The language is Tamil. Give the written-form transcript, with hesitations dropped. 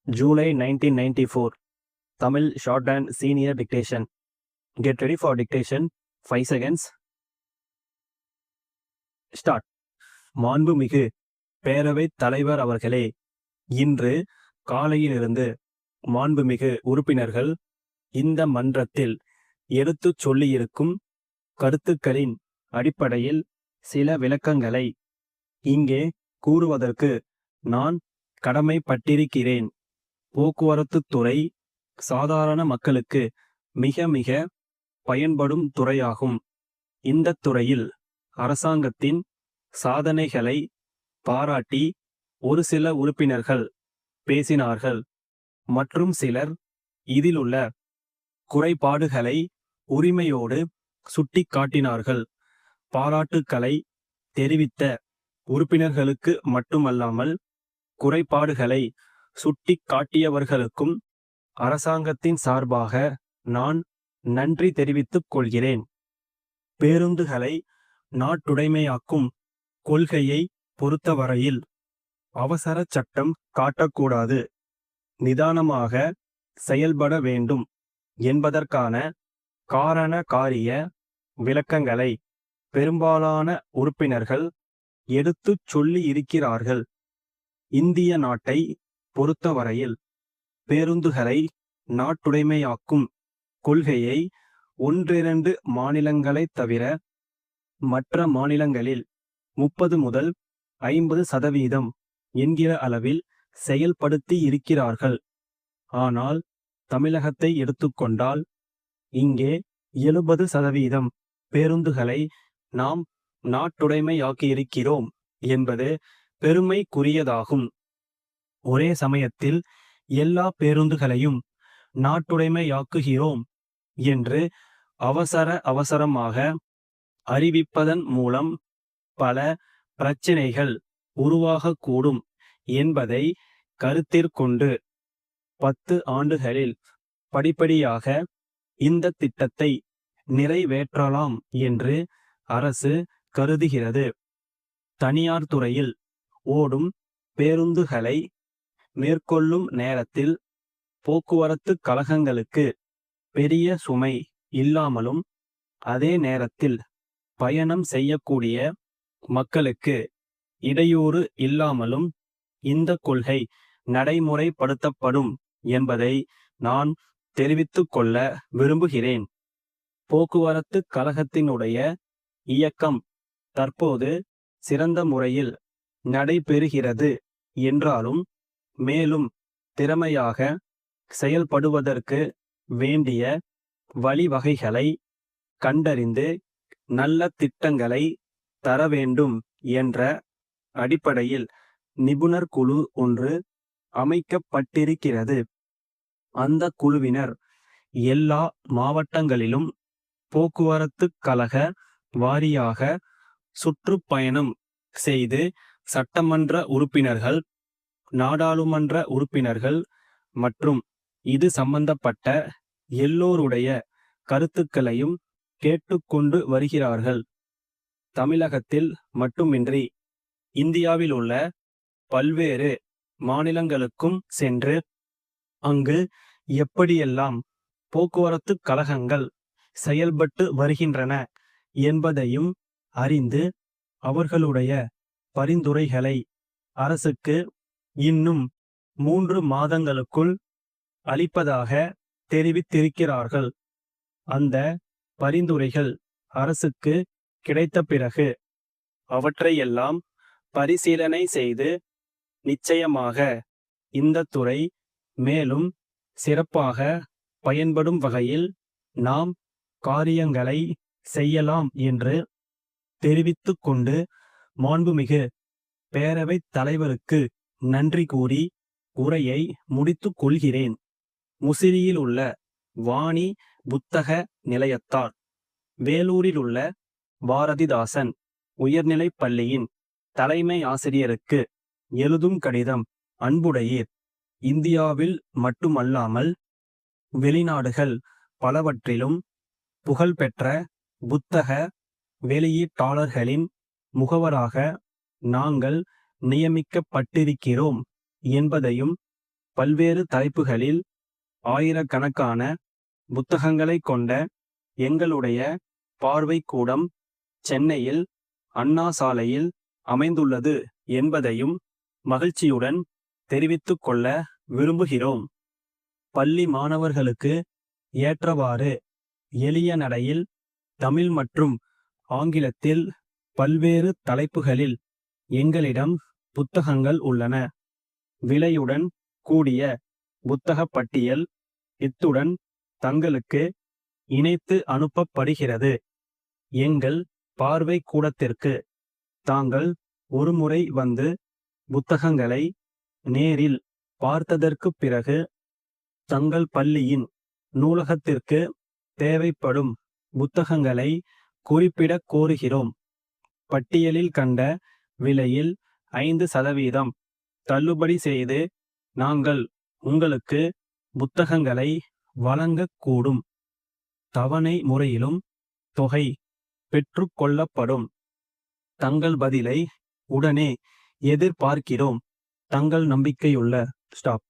July 1994. Tamil Shorthand Senior Dictation. Get ready for dictation. 5 seconds. Start. மாண்புமிகு பேரவைத் தலைவர் அவர்களே, இன்று காலையிலிருந்து மாண்புமிகு உறுப்பினர்கள் இந்த மன்றத்தில் எடுத்துச் சொல்லியிருக்கும் கருத்துக்களின் அடிப்படையில் சில விளக்கங்களை இங்கே கூறுவதற்கு நான் கடமைப்பட்டிருக்கிறேன். போக்குவரத்துத் துறை சாதாரண மக்களுக்கு மிக மிக பயன்படும் துறையாகும். இந்த துறையில் அரசாங்கத்தின் சாதனைகளை பாராட்டி ஒரு சில உறுப்பினர்கள் பேசினார்கள். மற்றும் சிலர் இதிலுள்ள குறைபாடுகளை உரிமையோடு சுட்டிக்காட்டினார்கள். பாராட்டுக்களை தெரிவித்த உறுப்பினர்களுக்கு மட்டுமல்லாமல் குறைபாடுகளை சுட்டிக்காட்டியவர்களுக்கும் அரசாங்கத்தின் சார்பாக நான் நன்றி தெரிவித்துக் கொள்கிறேன். பேருந்துகளை நாட்டுடைமையாக்கும் கொள்கையை பொறுத்தவரையில் அவசர சட்டம் காட்டக்கூடாது, நிதானமாக செயல்பட வேண்டும் என்பதற்கான காரண காரிய விளக்கங்களை பெரும்பாலான உறுப்பினர்கள் எடுத்துச் சொல்லி இருக்கிறார்கள். இந்திய நாட்டை பொறுத்தவரையில் பேருந்துகளை நாட்டுடைமையாக்கும் கொள்கையை 1-2 மாநிலங்களைத் தவிர மற்ற மாநிலங்களில் 30 முதல் 50% என்கிற அளவில் செயல்படுத்தி இருக்கிறார்கள். ஆனால் தமிழகத்தை எடுத்துக்கொண்டால் இங்கே 70% பேருந்துகளை நாம் நாட்டுடைமையாக்கியிருக்கிறோம் என்பது பெருமைக்குரியதாகும். ஒரே சமயத்தில் எல்லா பேருந்துகளையும் நாட்டுடைமையாக்குகிறோம் என்று அவசரமாக அறிவிப்பதன் மூலம் பல பிரச்சினைகள் உருவாகக்கூடும் என்பதை கருத்திற்கொண்டு 10 ஆண்டுகளில் படிப்படியாக இந்த திட்டத்தை நிறைவேற்றலாம் என்று அரசு கருதுகிறது. தனியார் துறையில் ஓடும் பேருந்துகளை மேற்கொள்ளும் நேரத்தில் போக்குவரத்து கழகங்களுக்கு பெரிய சுமை இல்லாமலும் அதே நேரத்தில் பயணம் செய்யக்கூடிய மக்களுக்கு இடையூறு இல்லாமலும் இந்த கொள்கை நடைமுறைப்படுத்தப்படும் என்பதை நான் தெரிவித்துக் கொள்ள விரும்புகிறேன். போக்குவரத்து கழகத்தினுடைய இயக்கம் தற்போது சிறந்த முறையில் நடைபெறுகிறது என்றாலும் மேலும் திறமையாக செயல்படுவதற்கு வேண்டிய வழிவகைகளை கண்டறிந்து நல்ல திட்டங்களை தர வேண்டும் என்ற அடிப்படையில் நிபுணர் குழு ஒன்று அமைக்கப்பட்டிருக்கிறது. அந்த குழுவினர் எல்லா மாவட்டங்களிலும் போக்குவரத்து கழக வாரியாக சுற்றுப்பயணம் செய்து சட்டமன்ற உறுப்பினர்கள், நாடாளுமன்ற உறுப்பினர்கள் மற்றும் இது சம்பந்தப்பட்ட எல்லோருடைய கருத்துக்களையும் கேட்டுக்கொண்டு வருகிறார்கள். தமிழகத்தில் மட்டுமின்றி இந்தியாவில் உள்ள பல்வேறு மாநிலங்களுக்கும் சென்று அங்கு எப்படியெல்லாம் போக்குவரத்து கழகங்கள் செயல்பட்டு வருகின்றன என்பதையும் அறிந்து அவர்களுடைய பரிந்துரைகளை அரசுக்கு இன்னும் 3 மாதங்களுக்குள் அளிப்பதாக தெரிவித்திருக்கிறார்கள். அந்த பரிந்துரைகள் அரசுக்கு கிடைத்த பிறகு அவற்றையெல்லாம் பரிசீலனை செய்து நிச்சயமாக இந்த துறை மேலும் சிறப்பாக பயன்படும் வகையில் நாம் காரியங்களை செய்யலாம் என்று தெரிவித்துக் கொண்டு மாண்புமிகு பேரவைத் தலைவருக்கு நன்றி கூறி உரையை முடித்துக் கொள்கிறேன். முசிறியில் உள்ள வாணி புத்தக நிலையத்தார், வேலூரில் உள்ள பாரதிதாசன் உயர்நிலைப் பள்ளியின் தலைமை ஆசிரியருக்கு எழுதும் கடிதம். அன்புடையீர், இந்தியாவில் மட்டுமல்லாமல் வெளிநாடுகள் பலவற்றிலும் புகழ்பெற்ற புத்தக வெளியீட்டாளர்களின் முகவராக நாங்கள் நியமிக்கப்பட்டிருக்கிறோம் என்பதையும் பல்வேறு தலைப்புகளில் ஆயிரக்கணக்கான புத்தகங்களைக் கொண்ட எங்களுடைய பார்வைக்கூடம் சென்னையில் அண்ணா சாலையில் அமைந்துள்ளது என்பதையும் மகிழ்ச்சியுடன் தெரிவித்துக் கொள்ள விரும்புகிறோம். பள்ளி மாணவர்களுக்கு ஏற்றவாறு எளிய நடையில் தமிழ் மற்றும் ஆங்கிலத்தில் பல்வேறு தலைப்புகளில் எங்களிடம் புத்தகங்கள் உள்ளன. விலையுடன் கூடிய புத்தகப் பட்டியல் இத்துடன் தங்களுக்கு இணைத்து அனுப்பப்படுகிறது. எங்கள் பார்வைக்கூடத்திற்கு தாங்கள் ஒருமுறை வந்து புத்தகங்களை நேரில் பார்த்ததற்குப் பிறகு தங்கள் பள்ளியின் நூலகத்திற்கு தேவைப்படும் புத்தகங்களை குறிப்பிடக் கோருகிறோம். பட்டியலில் கண்ட விலையில் 5% தள்ளுபடி செய்து நாங்கள் உங்களுக்கு புத்தகங்களை வழங்கக்கூடும். தவணை முறையிலும் தொகை பெற்றுக்கொள்ளப்படும். தங்கள் பதிலை உடனே எதிர்பார்க்கிறோம். தங்கள் நம்பிக்கையுள்ள ஸ்டாப்.